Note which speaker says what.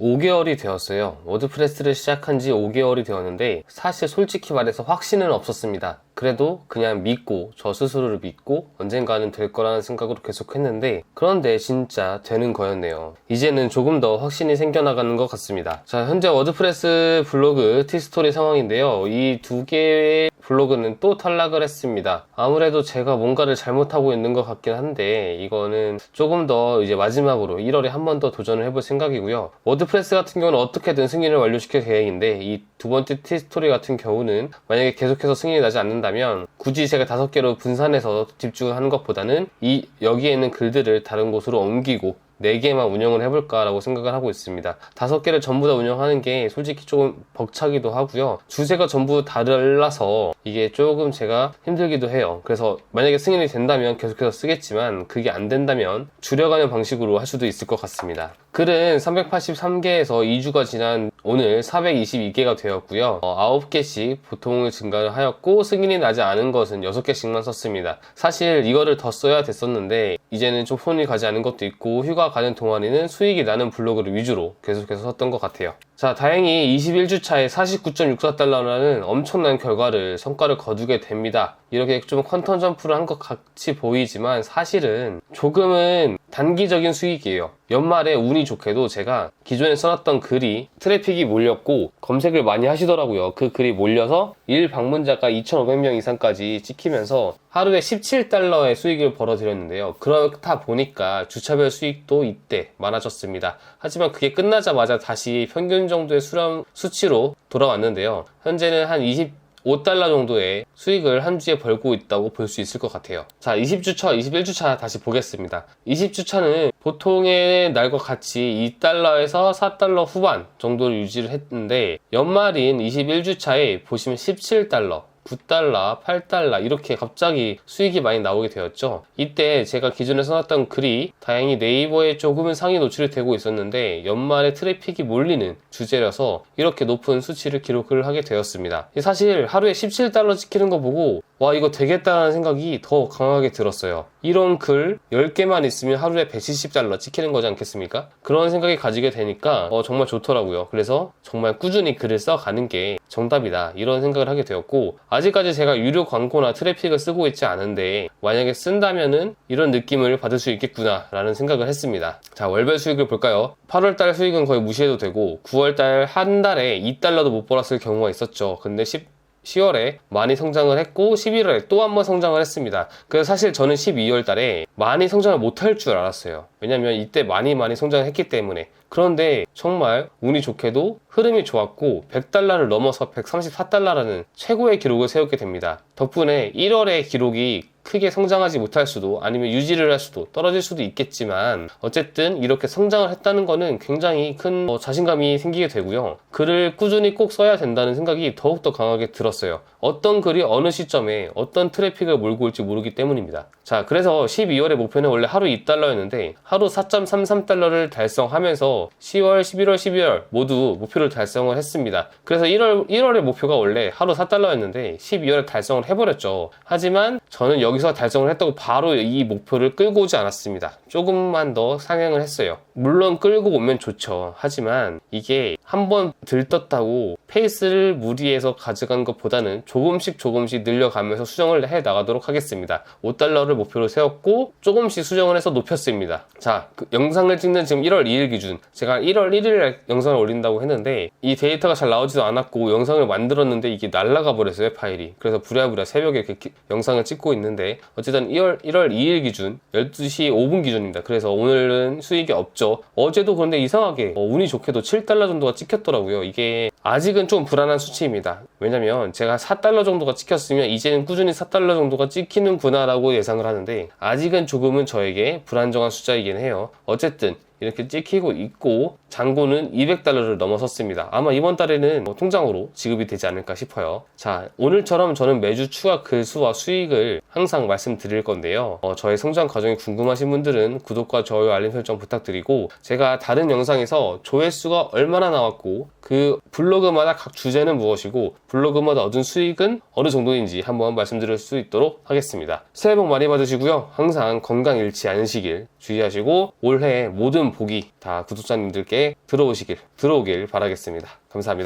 Speaker 1: 5개월이 되었어요. 워드프레스를 시작한 지 5개월이 되었는데 사실 솔직히 말해서 확신은 없었습니다. 그래도 그냥 믿고 저 스스로를 믿고 언젠가는 될 거라는 생각으로 계속 했는데, 그런데 진짜 되는 거였네요. 이제는 조금 더 확신이 생겨나가는 것 같습니다. 자, 현재 워드프레스 블로그 티스토리 상황인데요. 이 두 개의 블로그는 또 탈락을 했습니다. 아무래도 제가 뭔가를 잘못하고 있는 것 같긴 한데, 이거는 조금 더 이제 마지막으로 1월에 한 번 더 도전을 해볼 생각이고요. 워드프레스 같은 경우는 어떻게든 승인을 완료시킬 계획인데, 이 두 번째 티스토리 같은 경우는 만약에 계속해서 승인이 나지 않는다면 굳이 제가 5개로 분산해서 집중하는 것보다는 여기에 있는 글들을 다른 곳으로 옮기고 4개만 운영을 해볼까라고 생각을 하고 있습니다. 5개를 전부 다 운영하는 게 솔직히 조금 벅차기도 하고요. 주제가 전부 달라서 이게 조금 제가 힘들기도 해요. 그래서 만약에 승인이 된다면 계속해서 쓰겠지만, 그게 안 된다면 줄여가는 방식으로 할 수도 있을 것 같습니다. 글은 383개에서 2주가 지난 오늘 422개가 되었고요. 9개씩 보통을 증가를 하였고, 승인이 나지 않은 것은 6개씩만 썼습니다. 사실 이거를 더 써야 됐었는데 이제는 좀 손이 가지 않은 것도 있고, 휴가 가는 동안에는 수익이 나는 블로그를 위주로 계속해서 썼던 것 같아요. 자, 다행히 21주차에 49.64달러라는 엄청난 성과를 거두게 됩니다. 이렇게 좀 컨턴 점프를 한 것 같이 보이지만 사실은 조금은 단기적인 수익이에요. 연말에 운이 좋게도 제가 기존에 써놨던 글이 트래픽이 몰렸고 검색을 많이 하시더라고요. 그 글이 몰려서 일 방문자가 2,500명 이상까지 찍히면서 하루에 17달러의 수익을 벌어들였는데요. 그렇다 보니까 주차별 수익도 이때 많아졌습니다. 하지만 그게 끝나자마자 다시 평균 정도의 수치로 돌아왔는데요. 현재는 한 25달러 정도의 수익을 한 주에 벌고 있다고 볼 수 있을 것 같아요. 자, 20주차, 21주차 다시 보겠습니다. 20주차는 보통의 날과 같이 2달러에서 4달러 후반 정도를 유지를 했는데, 연말인 21주차에 보시면 17달러, 9달러, 8달러 이렇게 갑자기 수익이 많이 나오게 되었죠. 이때 제가 기존에 써놨던 글이 다행히 네이버에 조금은 상위 노출이 되고 있었는데 연말에 트래픽이 몰리는 주제라서 이렇게 높은 수치를 기록을 하게 되었습니다. 사실 하루에 17달러 찍히는 거 보고 와, 이거 되겠다는 생각이 더 강하게 들었어요. 이런 글 10개만 있으면 하루에 170달러 찍히는 거지 않겠습니까? 그런 생각이 가지게 되니까 정말 좋더라고요. 그래서 정말 꾸준히 글을 써가는 게 정답이다, 이런 생각을 하게 되었고, 아직까지 제가 유료 광고나 트래픽을 쓰고 있지 않은데 만약에 쓴다면은 이런 느낌을 받을 수 있겠구나 라는 생각을 했습니다. 자, 월별 수익을 볼까요? 8월달 수익은 거의 무시해도 되고 9월달 한 달에 2달러도 못 벌었을 경우가 있었죠. 근데 10월에 많이 성장을 했고 11월에 또 한 번 성장을 했습니다. 그래서 사실 저는 12월 달에 많이 성장을 못할 줄 알았어요. 왜냐면 이때 많이 성장을 했기 때문에. 그런데 정말 운이 좋게도 흐름이 좋았고 100달러를 넘어서 134달러라는 최고의 기록을 세우게 됩니다. 덕분에 1월의 기록이 크게 성장하지 못할 수도, 아니면 유지를 할 수도, 떨어질 수도 있겠지만 어쨌든 이렇게 성장을 했다는 거는 굉장히 큰 자신감이 생기게 되고요. 글을 꾸준히 꼭 써야 된다는 생각이 더욱더 강하게 들었어요. 어떤 글이 어느 시점에 어떤 트래픽을 몰고 올지 모르기 때문입니다. 자, 그래서 12월의 목표는 원래 하루 2달러였는데 하루 4.33달러를 달성하면서 10월, 11월, 12월 모두 목표를 달성을 했습니다. 그래서 1월의 목표가 원래 하루 4달러였는데 12월에 달성을 해버렸죠. 하지만 저는 여기서 달성을 했다고 바로 이 목표를 끌고 오지 않았습니다. 조금만 더 상향을 했어요. 물론 끌고 오면 좋죠. 하지만 이게 한번 들떴다고 페이스를 무리해서 가져간 것보다는 조금씩 늘려가면서 수정을 해 나가도록 하겠습니다. 5달러를 목표로 세웠고 조금씩 수정을 해서 높였습니다. 자, 영상을 찍는 지금 1월 2일 기준, 제가 1월 1일에 영상을 올린다고 했는데 이 데이터가 잘 나오지도 않았고 영상을 만들었는데 이게 날아가 버렸어요, 파일이. 그래서 부랴부랴 새벽에 이렇게 영상을 찍고 있는데, 어쨌든 1월 2일 기준 12시 5분 기준입니다. 그래서 오늘은 수익이 없죠. 어제도 그런데 이상하게 운이 좋게도 7달러 정도가 찍혔더라고요. 이게 아직은 좀 불안한 수치입니다. 왜냐면 제가 4달러 정도가 찍혔으면 이제는 꾸준히 4달러 정도가 찍히는구나 라고 예상을 하는데, 아직은 조금은 저에게 불안정한 숫자이긴 해요. 어쨌든 이렇게 찍히고 있고 잔고는 200달러를 넘어섰습니다. 아마 이번 달에는 통장으로 지급이 되지 않을까 싶어요. 자, 오늘처럼 저는 매주 추가 글수와 수익을 항상 말씀드릴 건데요. 저의 성장 과정이 궁금하신 분들은 구독과 좋아요, 알림 설정 부탁드리고, 제가 다른 영상에서 조회수가 얼마나 나왔고 그 블로그마다 각 주제는 무엇이고 블로그마다 얻은 수익은 어느 정도인지 한번 말씀드릴 수 있도록 하겠습니다. 새해 복 많이 받으시고요. 항상 건강 잃지 않으시길 주의하시고 올해 모든 복이 다 구독자님들께 들어오길 바라겠습니다. 감사합니다.